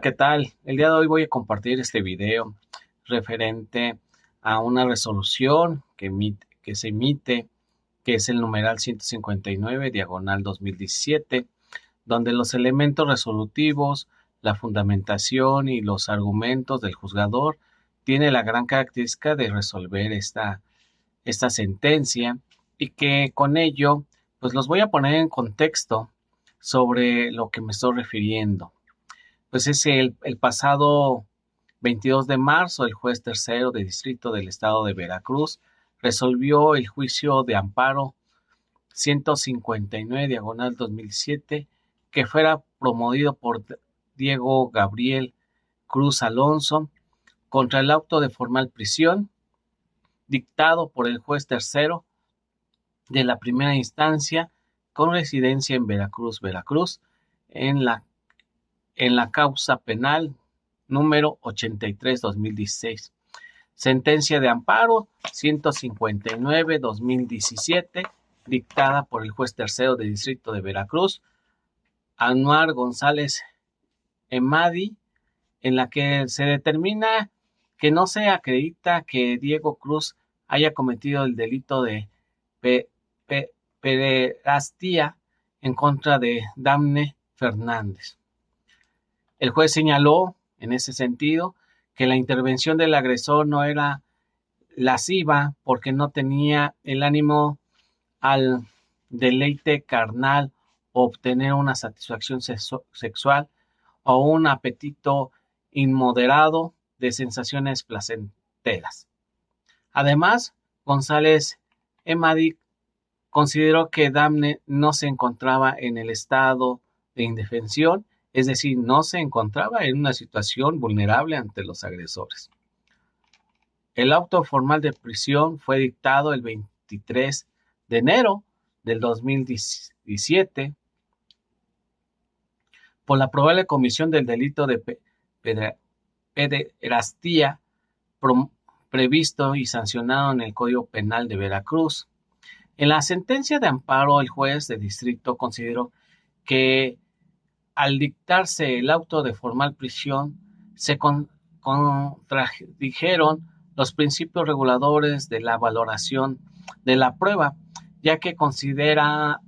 ¿qué tal? El día de hoy voy a compartir este video referente a una resolución que se emite, que es el numeral 159, diagonal 2017, donde los elementos resolutivos, la fundamentación y los argumentos del juzgador tiene la gran característica de resolver esta sentencia y que con ello, pues los voy a poner en contexto sobre lo que me estoy refiriendo. Pues es el pasado 22 de marzo, el juez tercero de distrito del estado de Veracruz resolvió el juicio de amparo 159 diagonal 2007 que fuera promovido por Diego Gabriel Cruz Alonso contra el auto de formal prisión dictado por el juez tercero de la primera instancia con residencia en Veracruz, Veracruz, en la causa penal número 83-2016. Sentencia de amparo 159-2017, dictada por el juez tercero de distrito de Veracruz, Anuar González Emadi, en la que se determina que no se acredita que Diego Cruz haya cometido el delito de pederastia en contra de Damne Fernández. El juez señaló, en ese sentido, que la intervención del agresor no era lasciva porque no tenía el ánimo al deleite carnal o obtener una satisfacción sexual o un apetito inmoderado de sensaciones placenteras. Además, González Emadi consideró que Damne no se encontraba en el estado de indefensión, es decir, no se encontraba en una situación vulnerable ante los agresores. El auto formal de prisión fue dictado el 23 de enero del 2017 por la probable comisión del delito de pederastía previsto y sancionado en el Código Penal de Veracruz. En la sentencia de amparo, el juez de distrito consideró que al dictarse el auto de formal prisión, se contradijeron los principios reguladores de la valoración de la prueba, ya que consideradas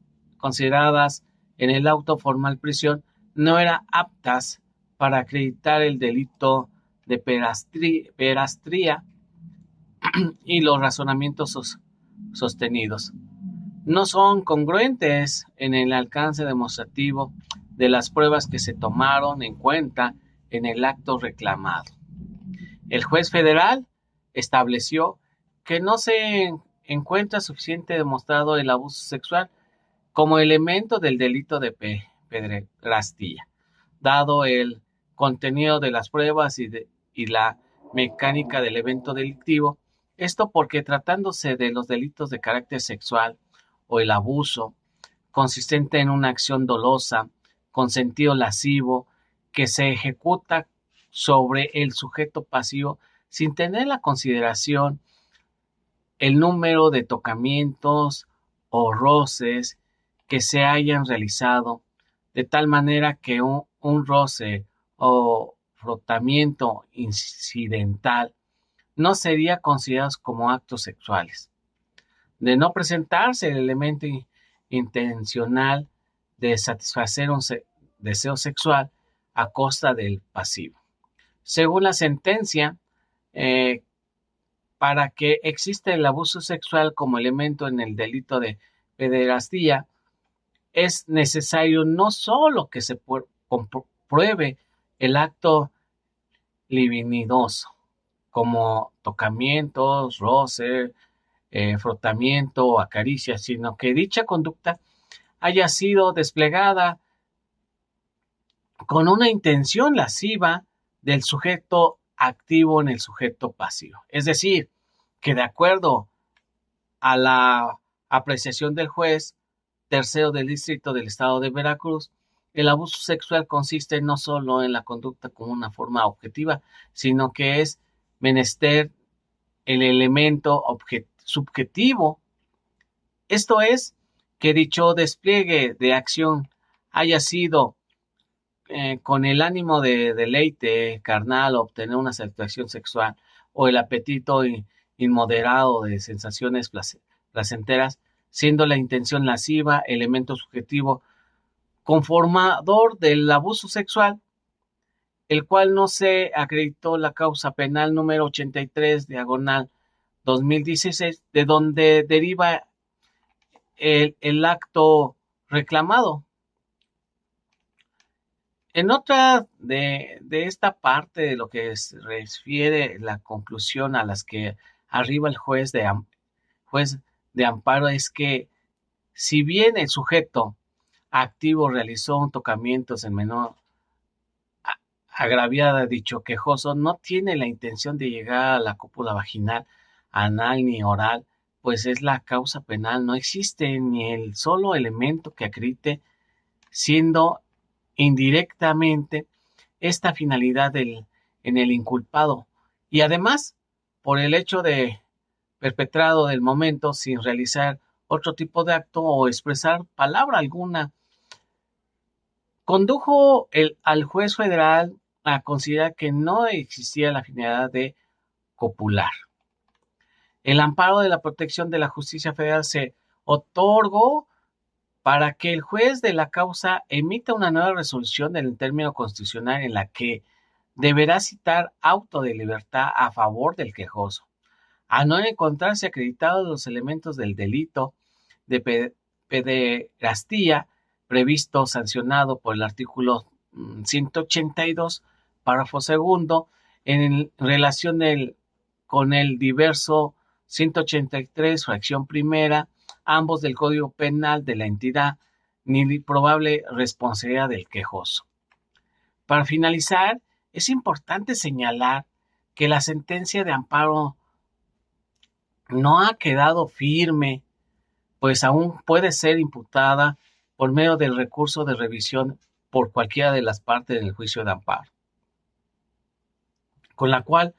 en el auto formal prisión no eran aptas para acreditar el delito de pederastía y los razonamientos sostenidos no son congruentes en el alcance demostrativo de las pruebas que se tomaron en cuenta en el acto reclamado. El juez federal estableció que no se encuentra suficiente demostrado el abuso sexual como elemento del delito de pederastía, dado el contenido de las pruebas y la mecánica del evento delictivo. Esto porque tratándose de los delitos de carácter sexual o el abuso consistente en una acción dolosa con sentido lascivo que se ejecuta sobre el sujeto pasivo sin tener la consideración el número de tocamientos o roces que se hayan realizado, de tal manera que un roce o frotamiento incidental no sería considerado como actos sexuales. De no presentarse el elemento intencional de satisfacer un deseo sexual a costa del pasivo. Según la sentencia, para que exista el abuso sexual como elemento en el delito de pederastía, es necesario no solo que se compruebe el acto libidinoso, como tocamientos, roce, frotamiento o acaricia, sino que dicha conducta haya sido desplegada con una intención lasciva del sujeto activo en el sujeto pasivo. Es decir, que de acuerdo a la apreciación del juez tercero del distrito del estado de Veracruz, el abuso sexual consiste no solo en la conducta como una forma objetiva, sino que es menester el elemento subjetivo. Esto es, que dicho despliegue de acción haya sido con el ánimo de deleite carnal, obtener una satisfacción sexual o el apetito inmoderado de sensaciones placenteras, siendo la intención lasciva elemento subjetivo conformador del abuso sexual, el cual no se acreditó la causa penal número 83, diagonal 2016, de donde deriva el acto reclamado. En otra de esta parte de lo que se refiere la conclusión a las que arriba el juez de amparo es que si bien el sujeto activo realizó un tocamiento en menor agraviada de dicho quejoso, no tiene la intención de llegar a la cópula vaginal, anal ni oral, pues es la causa penal, no existe ni el solo elemento que acredite, siendo indirectamente esta finalidad en el inculpado, y además por el hecho de perpetrado del momento sin realizar otro tipo de acto o expresar palabra alguna, condujo al juez federal a considerar que no existía la finalidad de copular. El amparo de la protección de la justicia federal se otorgó para que el juez de la causa emita una nueva resolución del término constitucional en la que deberá citar auto de libertad a favor del quejoso. A no encontrarse acreditados los elementos del delito de pederastía previsto, sancionado por el artículo 182, párrafo segundo, en relación con el diverso 183, fracción primera, ambos del Código Penal de la entidad, ni probable responsabilidad del quejoso. Para finalizar, es importante señalar que la sentencia de amparo no ha quedado firme, pues aún puede ser imputada por medio del recurso de revisión por cualquiera de las partes del juicio de amparo, con la cual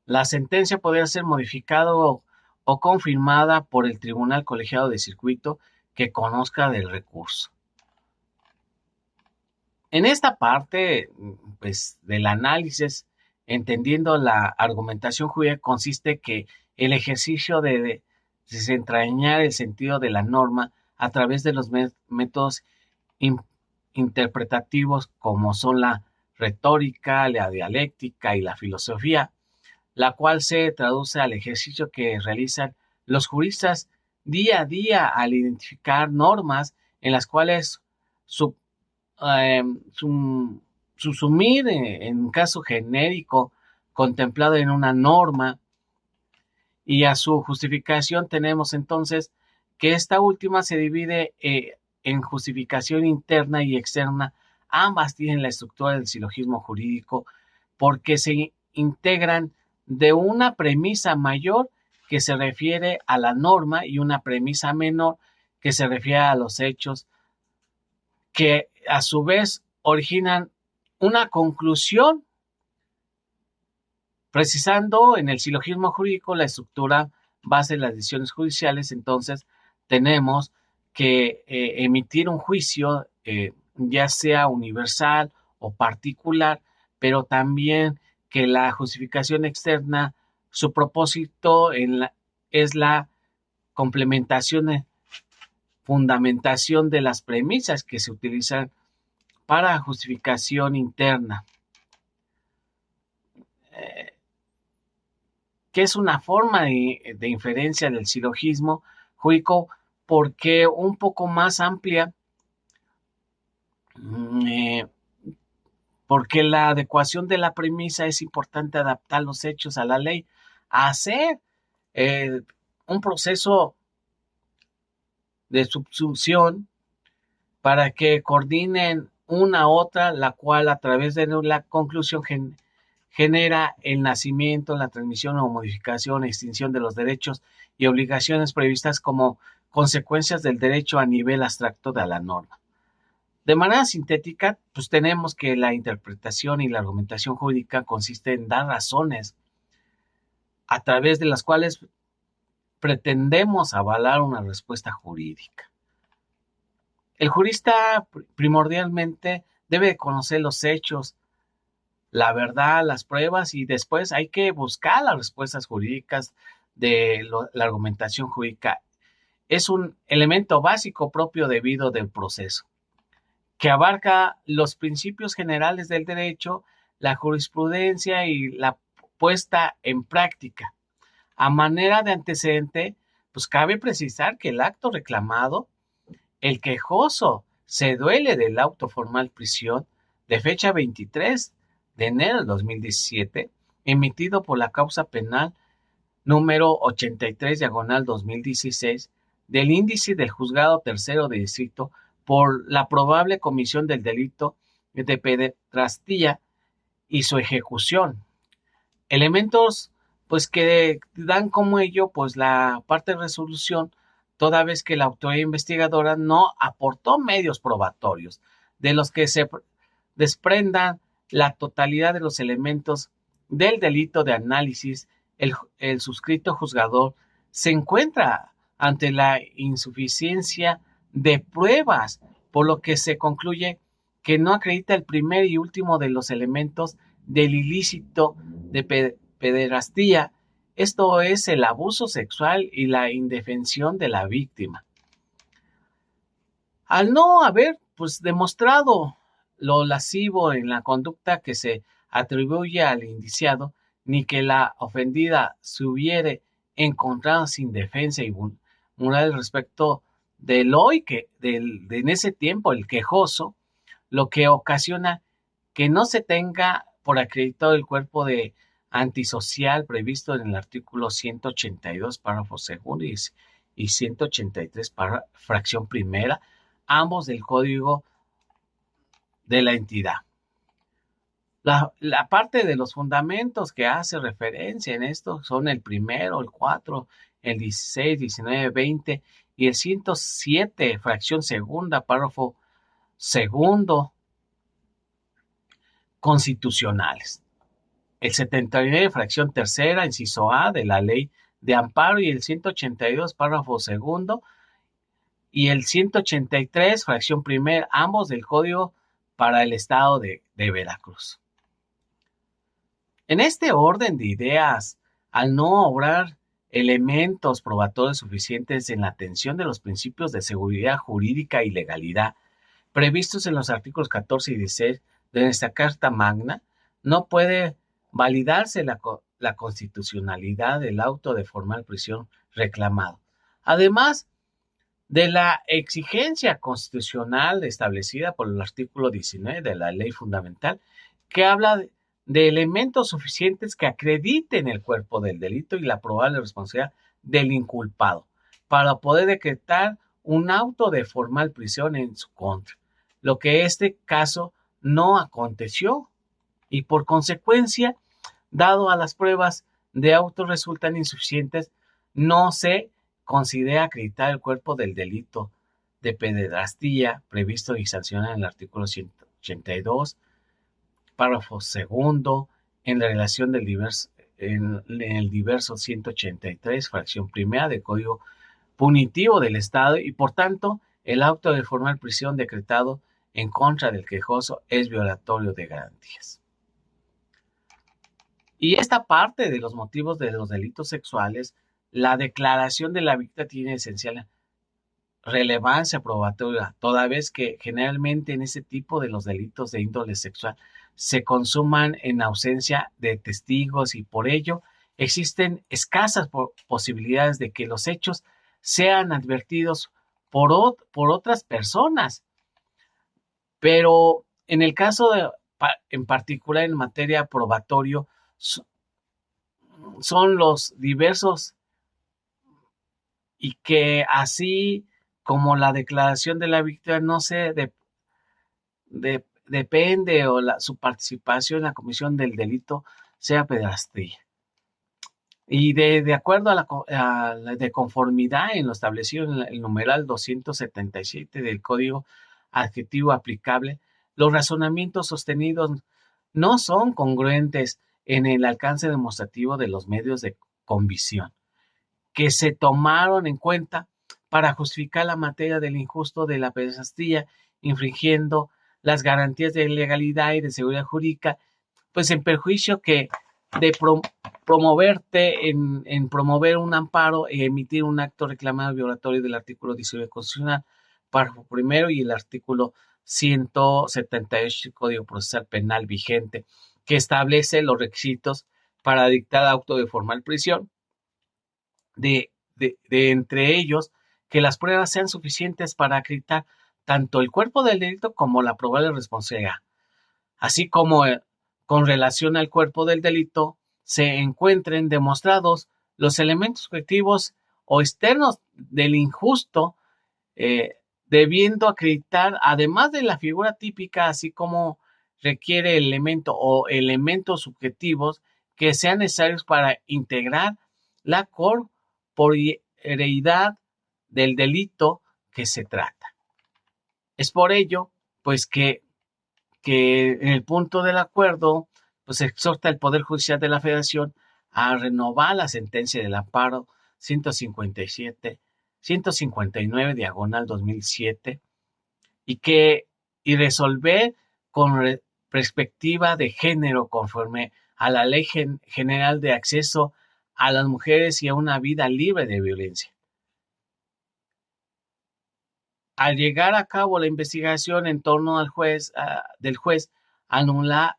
la sentencia podría ser modificada o confirmada por el Tribunal Colegiado de Circuito que conozca del recurso. En esta parte, pues, del análisis, entendiendo la argumentación jurídica, consiste que el ejercicio de desentrañar el sentido de la norma a través de los métodos interpretativos como son la retórica, la dialéctica y la filosofía, la cual se traduce al ejercicio que realizan los juristas día a día al identificar normas en las cuales subsumir en un caso genérico contemplado en una norma, y a su justificación tenemos entonces que esta última se divide en justificación interna y externa. Ambas tienen la estructura del silogismo jurídico porque se integran de una premisa mayor que se refiere a la norma y una premisa menor que se refiere a los hechos, que a su vez originan una conclusión, precisando en el silogismo jurídico la estructura base de las decisiones judiciales. Entonces tenemos que emitir un juicio, ya sea universal o particular, pero también que la justificación externa, su propósito es la complementación, fundamentación de las premisas que se utilizan para justificación interna, que es una forma de inferencia del silogismo jurídico, porque un poco más amplia, porque la adecuación de la premisa es importante adaptar los hechos a la ley, hacer un proceso de subsunción para que coordinen una a otra, la cual a través de la conclusión genera el nacimiento, la transmisión o modificación, extinción de los derechos y obligaciones previstas como consecuencias del derecho a nivel abstracto de la norma. De manera sintética, pues tenemos que la interpretación y la argumentación jurídica consiste en dar razones a través de las cuales pretendemos avalar una respuesta jurídica. El jurista primordialmente debe conocer los hechos, la verdad, las pruebas y después hay que buscar las respuestas jurídicas de la argumentación jurídica. Es un elemento básico propio debido del proceso, que abarca los principios generales del derecho, la jurisprudencia y la puesta en práctica. A manera de antecedente, pues cabe precisar que el acto reclamado, el quejoso se duele del auto formal prisión de fecha 23 de enero de 2017, emitido por la causa penal número 83/2016 del índice del juzgado tercero de distrito por la probable comisión del delito de pederastía y su ejecución. Elementos pues que dan como ello pues la parte de resolución, toda vez que la autoridad investigadora no aportó medios probatorios de los que se desprendan la totalidad de los elementos del delito de análisis. El suscrito juzgador se encuentra ante la insuficiencia de pruebas, por lo que se concluye que no acredita el primer y último de los elementos del ilícito de pederastía, esto es el abuso sexual y la indefensión de la víctima. Al no haber pues demostrado lo lascivo en la conducta que se atribuye al indiciado, ni que la ofendida se hubiere encontrado sin defensa y moral respecto del hoy que en ese tiempo el quejoso, lo que ocasiona que no se tenga por acreditado el cuerpo de antisocial previsto en el artículo 182, párrafo segundo y 183, fracción primera, ambos del Código de la entidad. La parte de los fundamentos que hace referencia en esto son el primero, el 4, el 16, 19, 20 y el 107, fracción segunda, párrafo segundo, constitucionales. El 79, fracción tercera, inciso A, de la Ley de Amparo y el 182, párrafo segundo, y el 183, fracción primera, ambos del Código para el Estado de Veracruz. En este orden de ideas, al no obrar elementos probatorios suficientes en la atención de los principios de seguridad jurídica y legalidad previstos en los artículos 14 y 16 de nuestra Carta Magna, no puede validarse la constitucionalidad del auto de formal prisión reclamado. Además de la exigencia constitucional establecida por el artículo 19 de la Ley Fundamental, que habla de elementos suficientes que acrediten el cuerpo del delito y la probable responsabilidad del inculpado para poder decretar un auto de formal prisión en su contra, lo que este caso no aconteció y por consecuencia, dado a las pruebas de auto resultan insuficientes, no se considera acreditar el cuerpo del delito de pederastía previsto y sancionado en el artículo 182, párrafo segundo, en la relación del en el diverso 183, fracción primera del Código Punitivo del Estado y por tanto el auto de formal prisión decretado en contra del quejoso es violatorio de garantías. Y esta parte de los motivos de los delitos sexuales, la declaración de la víctima tiene esencial relevancia probatoria, toda vez que generalmente en ese tipo de los delitos de índole sexual se consuman en ausencia de testigos y por ello existen escasas posibilidades de que los hechos sean advertidos por otras personas. Pero en el caso en particular en materia probatorio, son los diversos y que así como la declaración de la víctima no se depende o su participación en la comisión del delito sea pederastía. Y de acuerdo a la de conformidad en lo establecido en el numeral 277 del Código Adjetivo aplicable, los razonamientos sostenidos no son congruentes en el alcance demostrativo de los medios de convicción que se tomaron en cuenta para justificar la materia del injusto de la pederastía, infringiendo las garantías de legalidad y de seguridad jurídica, pues en perjuicio que de promoverte en promover un amparo e emitir un acto reclamado violatorio del artículo 19 constitucional, párrafo primero, y el artículo 178 del Código Procesal Penal vigente, que establece los requisitos para dictar auto de formal prisión, de entre ellos que las pruebas sean suficientes para acreditar tanto el cuerpo del delito como la probable responsabilidad, así como con relación al cuerpo del delito se encuentren demostrados los elementos objetivos o externos del injusto, eh, debiendo acreditar, además de la figura típica, así como requiere el elemento o elementos subjetivos que sean necesarios para integrar la corporeidad del delito que se trata. Es por ello, pues, que en el punto del acuerdo, pues exhorta el Poder Judicial de la Federación a renovar la sentencia del amparo 159 diagonal 2007 y resolver con perspectiva de género conforme a la Ley General de Acceso a las Mujeres y a una vida libre de violencia. Al llegar a cabo la investigación en torno al del juez Anuar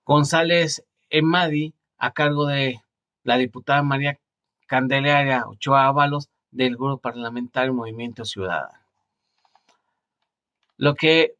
González Emadi, a cargo de la diputada María Candelaria Ochoa Ábalos, del Grupo Parlamentario Movimiento Ciudadano. Lo que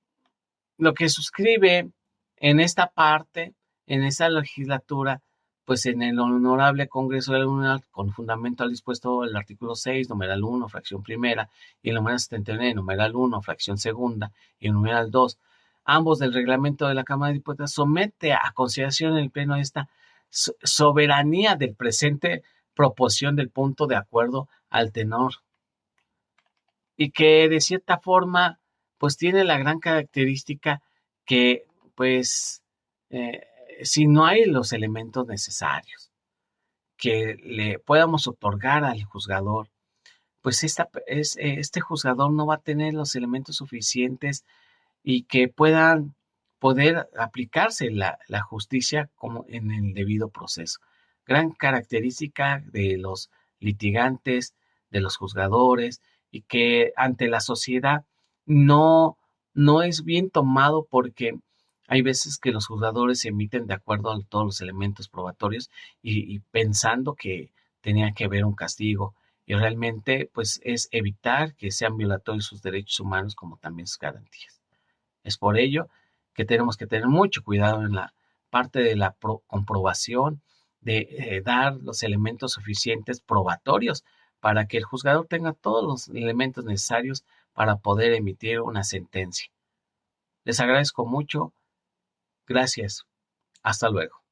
suscribe en esta parte, en esta legislatura, pues en el Honorable Congreso de la Unión, con fundamento al dispuesto el artículo 6, numeral 1, fracción primera, y el numeral 79, numeral 1, fracción segunda, y el numeral 2, ambos del reglamento de la Cámara de Diputados, somete a consideración en el Pleno esta soberanía del presente proposición del punto de acuerdo al tenor, y que de cierta forma pues tiene la gran característica que pues si no hay los elementos necesarios que le podamos otorgar al juzgador, pues este juzgador no va a tener los elementos suficientes y que puedan poder aplicarse la justicia como en el debido proceso. Gran característica de los litigantes, de los juzgadores, y que ante la sociedad no, no es bien tomado porque hay veces que los juzgadores se emiten de acuerdo a todos los elementos probatorios y pensando que tenía que haber un castigo. Y realmente, pues, es evitar que sean violatorios sus derechos humanos como también sus garantías. Es por ello que tenemos que tener mucho cuidado en la parte de la comprobación, de dar los elementos suficientes probatorios para que el juzgador tenga todos los elementos necesarios para poder emitir una sentencia. Les agradezco mucho. Gracias. Hasta luego.